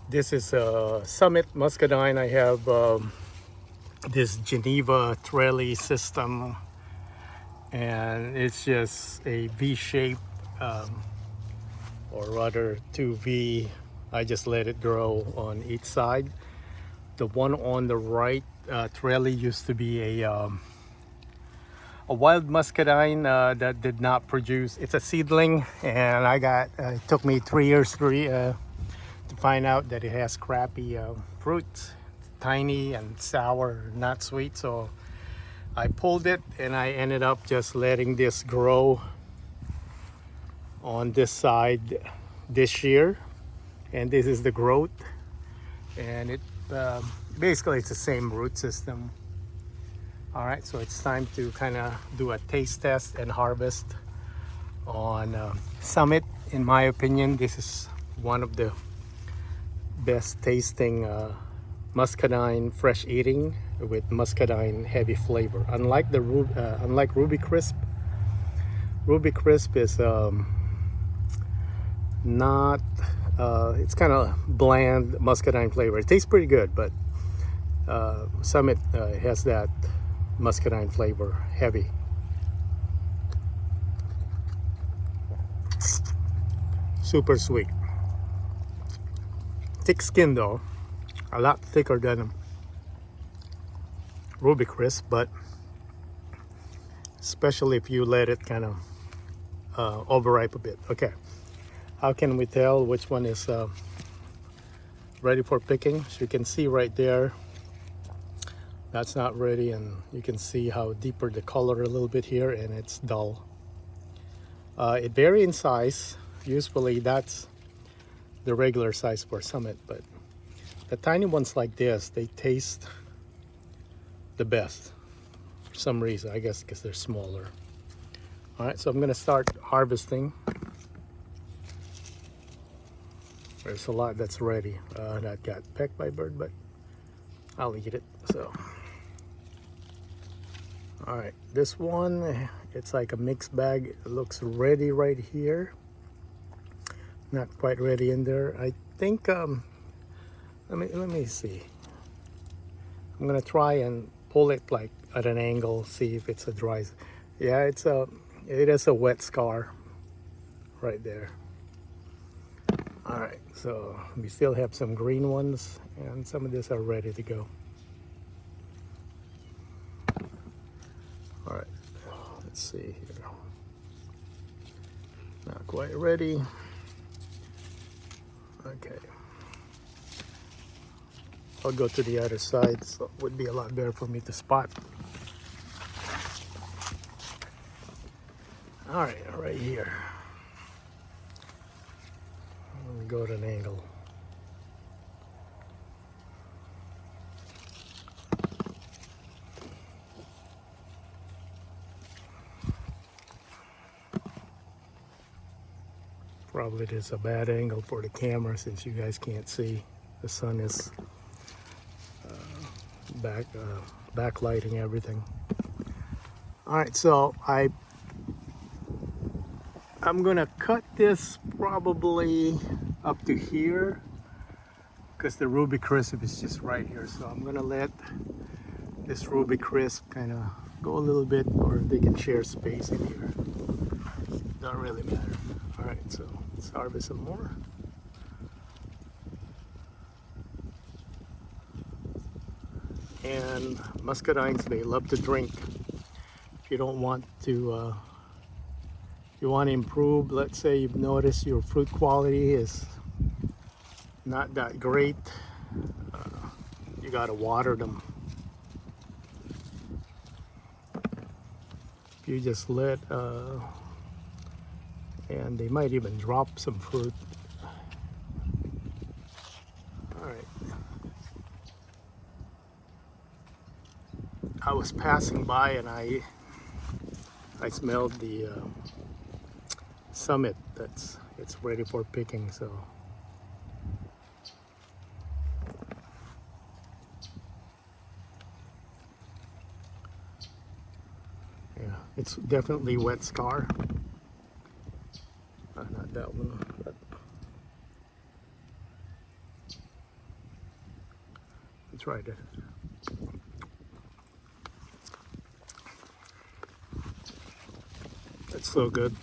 This is a Summit Muscadine. I have this Geneva trellis system, and it's just a V shape, or rather 2V. I just let it grow on each side. The one on the right trellis used to be a wild muscadine that did not produce. It's a seedling, and it took me 3 years to find out that it has crappy fruit, tiny and sour, not sweet. So I pulled it, and I ended up just letting this grow on this side this year, and this is the growth. And it basically it's the same root system. All right, so it's time to kind of do a taste test and harvest on Summit. In my opinion, this is one of the best tasting muscadine fresh eating with muscadine heavy flavor. Unlike Ruby Crisp. Ruby Crisp is not it's kind of bland muscadine flavor. It tastes pretty good, but Summit has that muscadine flavor, heavy. Super sweet. Thick skin though, a lot thicker than Ruby Crisp, but especially if you let it kind of overripe a bit. Okay, how can we tell which one is ready for picking? So you can see right there, that's not ready, and you can see how deeper the color a little bit here, and it's dull. It varies in size. Usually that's the regular size for Summit, but the tiny ones like this, they taste the best for some reason, I guess because they're smaller. All right, so I'm gonna start harvesting. There's a lot that's ready that got pecked by bird, but I'll eat it. So all right, this one, it's like a mixed bag. It looks ready right here, not quite ready in there. I think let me see. I'm gonna try and pull it like at an angle, see if it's a dry. Yeah, it is a wet scar right there. All right, so we still have some green ones, and some of these are ready to go. All right, let's see here. Not quite ready. Okay. I'll go to the other side, so it would be a lot better for me to spot. All right here. Let me go at an angle. Probably it is a bad angle for the camera since you guys can't see. The sun is backlighting everything. All right, so I'm gonna cut this probably up to here because the Ruby Crisp is just right here. So I'm gonna let this Ruby Crisp kind of go a little bit, or they can share space in here. Don't really matter. All right, so let's harvest some more. And muscadines, they love to drink. If you don't want to, you want to improve, let's say you've noticed your fruit quality is not that great, you got to water them. If you just let, and they might even drop some fruit. All right. I was passing by and I smelled the Summit. It's ready for picking. So yeah, it's definitely wet scar. Not that one, but try this. That's so good.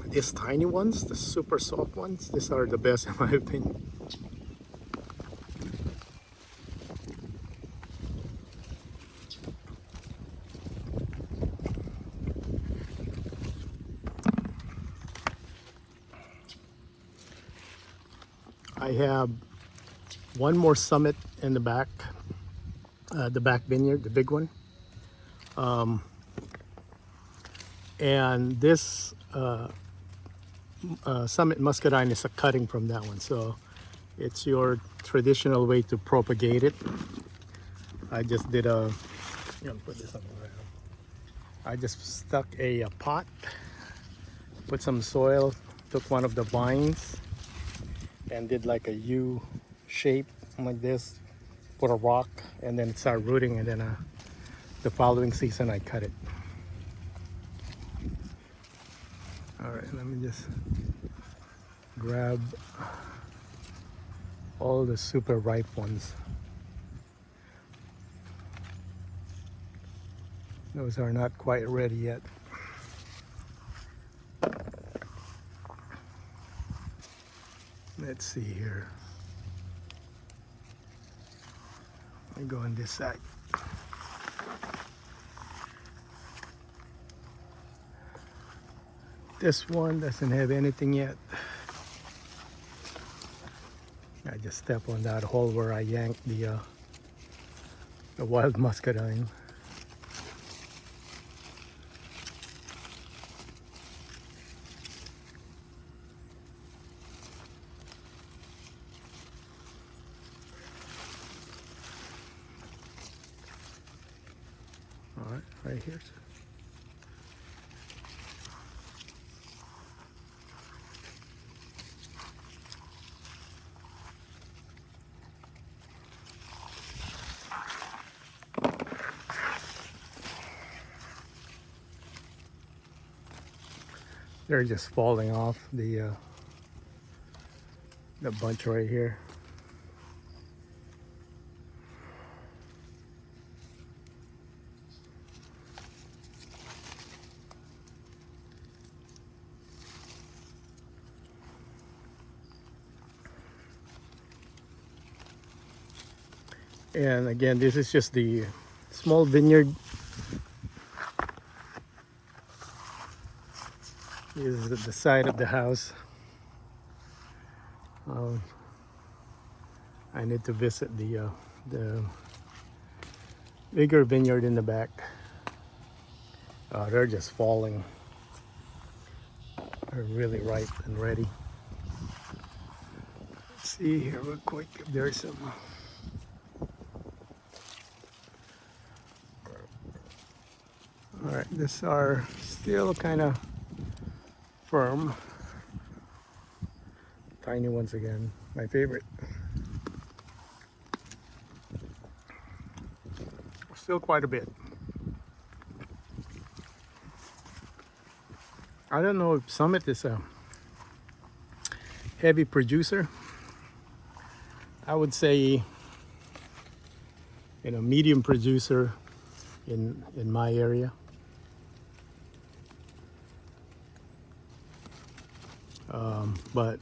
These tiny ones, the super soft ones, these are the best in my opinion. I have one more summit in the back vineyard, the big one. And this summit muscadine is a cutting from that one, so it's your traditional way to propagate it. I just did a, put this on the ground. I just stuck a pot, put some soil, took one of the vines, and did like a U shape like this, put a rock, and then it started rooting, and then the following season I cut it. All right, let me just grab all the super ripe ones. Those are not quite ready yet. Let's see here. Let me go on this side. This one doesn't have anything yet. I just stepped on that hole where I yanked the wild muscadine. All right, right here. They're just falling off the bunch right here. And again, this is just the small vineyard. This is the side of the house. I need to visit the bigger vineyard in the back. They're just falling. They're really ripe and ready. Let's see here real quick if there's some. All right, these are still kind of firm. Tiny ones again, my favorite. Still quite a bit. I don't know if Summit is a heavy producer. I would say, medium producer in my area. But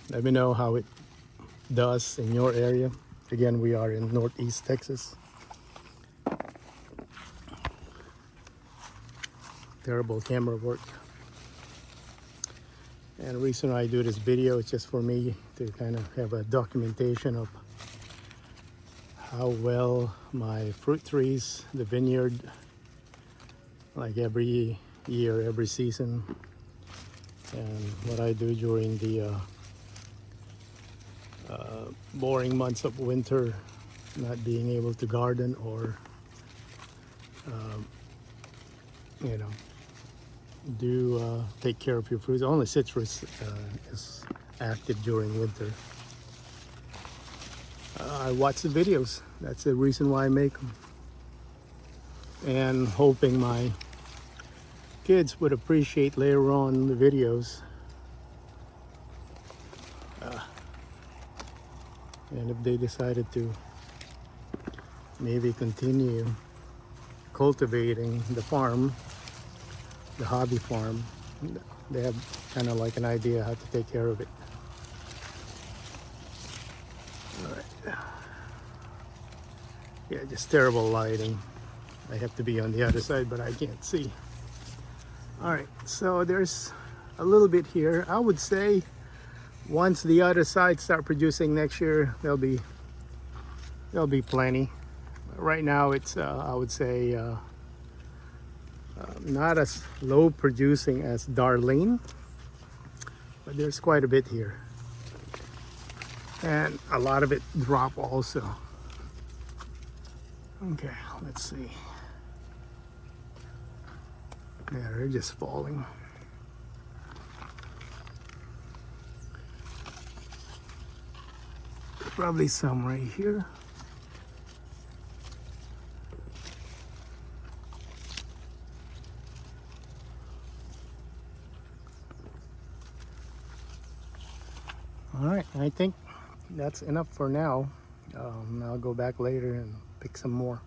let me know how it does in your area. Again, we are in Northeast Texas. Terrible camera work. And the reason I do this video is just for me to kind of have a documentation of how well my fruit trees, the vineyard, like every year, every season, and what I do during the boring months of winter, not being able to garden or take care of your fruits. Only citrus is active during winter. I watch the videos. That's the reason why I make them, and hoping my kids would appreciate later on the videos And if they decided to maybe continue cultivating the farm, the hobby farm, they have kind of like an idea how to take care of it. All right. Yeah, just terrible lighting. I have to be on the other side, but I can't see. All right, so there's a little bit here. I would say once the other side start producing next year, there'll be plenty. Right now, it's I would say not as low producing as Darlene, but there's quite a bit here, and a lot of it drop also. Okay, let's see. Yeah, they're just falling. Probably some right here. All right, I think that's enough for now. I'll go back later and pick some more.